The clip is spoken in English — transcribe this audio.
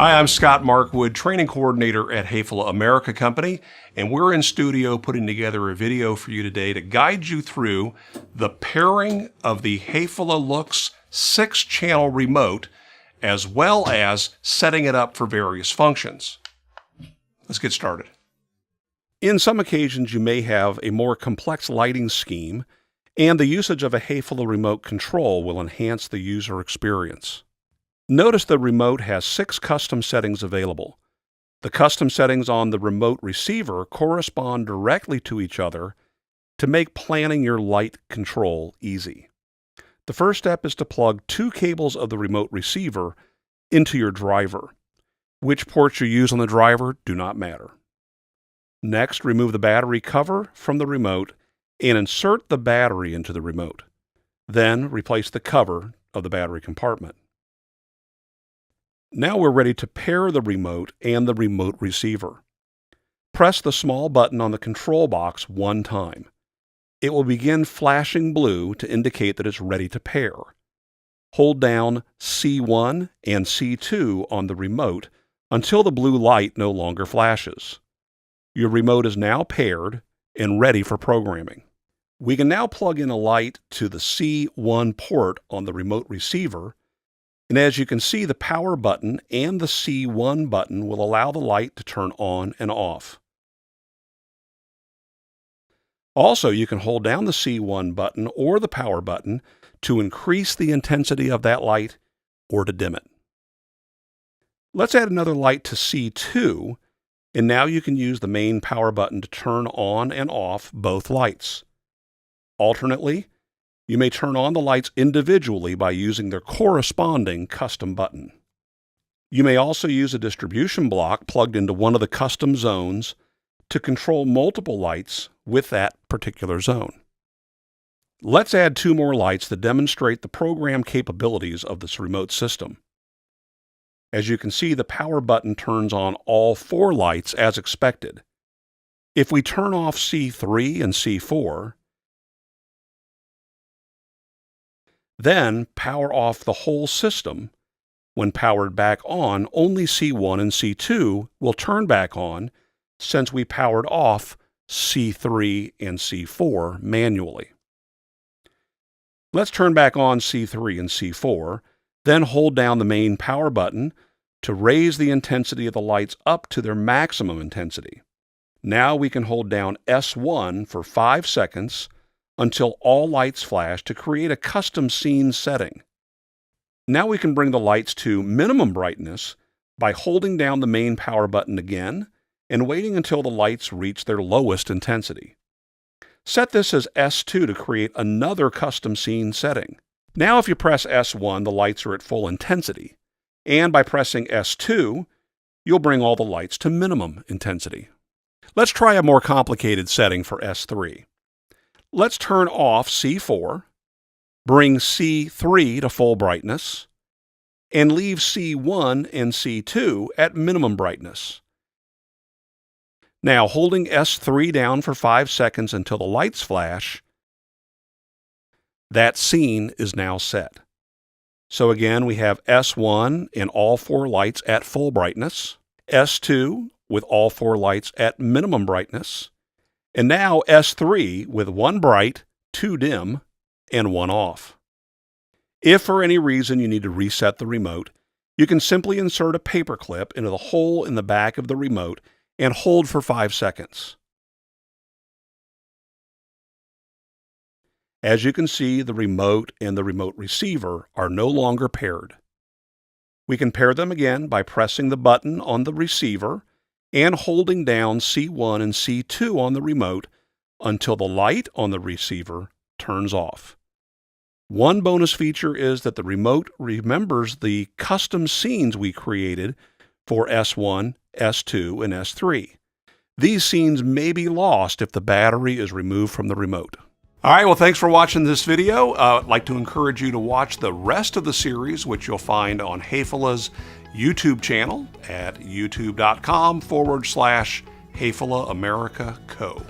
Hi, I'm Scott Markwood, training coordinator at Hafele America Company, and we're in studio putting together a video for you today to guide you through the pairing of the Hafele Loox 6-channel remote, as well as setting it up for various functions. Let's get started. In some occasions, you may have a more complex lighting scheme, and the usage of a Hafele remote control will enhance the user experience. Notice the remote has 6 custom settings available. The custom settings on the remote receiver correspond directly to each other to make planning your light control easy. The first step is to plug 2 cables of the remote receiver into your driver. Which ports you use on the driver do not matter. Next, remove the battery cover from the remote and insert the battery into the remote. Then, replace the cover of the battery compartment. Now we're ready to pair the remote and the remote receiver. Press the small button on the control box one time. It will begin flashing blue to indicate that it's ready to pair. Hold down C1 and C2 on the remote until the blue light no longer flashes. Your remote is now paired and ready for programming. We can now plug in a light to the C1 port on the remote receiver, and as you can see, the power button and the C1 button will allow the light to turn on and off. Also, you can hold down the C1 button or the power button to increase the intensity of that light or to dim it. Let's add another light to C2, and now you can use the main power button to turn on and off both lights. Alternately, you may turn on the lights individually by using their corresponding custom button. You may also use a distribution block plugged into one of the custom zones to control multiple lights with that particular zone. Let's add 2 more lights that demonstrate the program capabilities of this remote system. As you can see, the power button turns on all 4 lights as expected. If we turn off C3 and C4, then power off the whole system, when powered back on, only C1 and C2 will turn back on since we powered off C3 and C4 manually. Let's turn back on C3 and C4, then hold down the main power button to raise the intensity of the lights up to their maximum intensity. Now we can hold down S1 for 5 seconds until all lights flash to create a custom scene setting. Now we can bring the lights to minimum brightness by holding down the main power button again and waiting until the lights reach their lowest intensity. Set this as S2 to create another custom scene setting. Now if you press S1, the lights are at full intensity, and by pressing S2, you'll bring all the lights to minimum intensity. Let's try a more complicated setting for S3. Let's turn off C4, bring C3 to full brightness, and leave C1 and C2 at minimum brightness. Now, holding S3 down for 5 seconds until the lights flash, that scene is now set. So again, we have S1 and all 4 lights at full brightness, S2 with all 4 lights at minimum brightness, and now S3 with 1 bright, 2 dim, and 1 off. If for any reason you need to reset the remote, you can simply insert a paper clip into the hole in the back of the remote and hold for 5 seconds. As you can see, the remote and the remote receiver are no longer paired. We can pair them again by pressing the button on the receiver and holding down C1 and C2 on the remote until the light on the receiver turns off. One bonus feature is that the remote remembers the custom scenes we created for S1, S2, and S3. These scenes may be lost if the battery is removed from the remote. All right, well, thanks for watching this video. I'd like to encourage you to watch the rest of the series, which you'll find on Hafele's YouTube channel at youtube.com/Hafele America Co.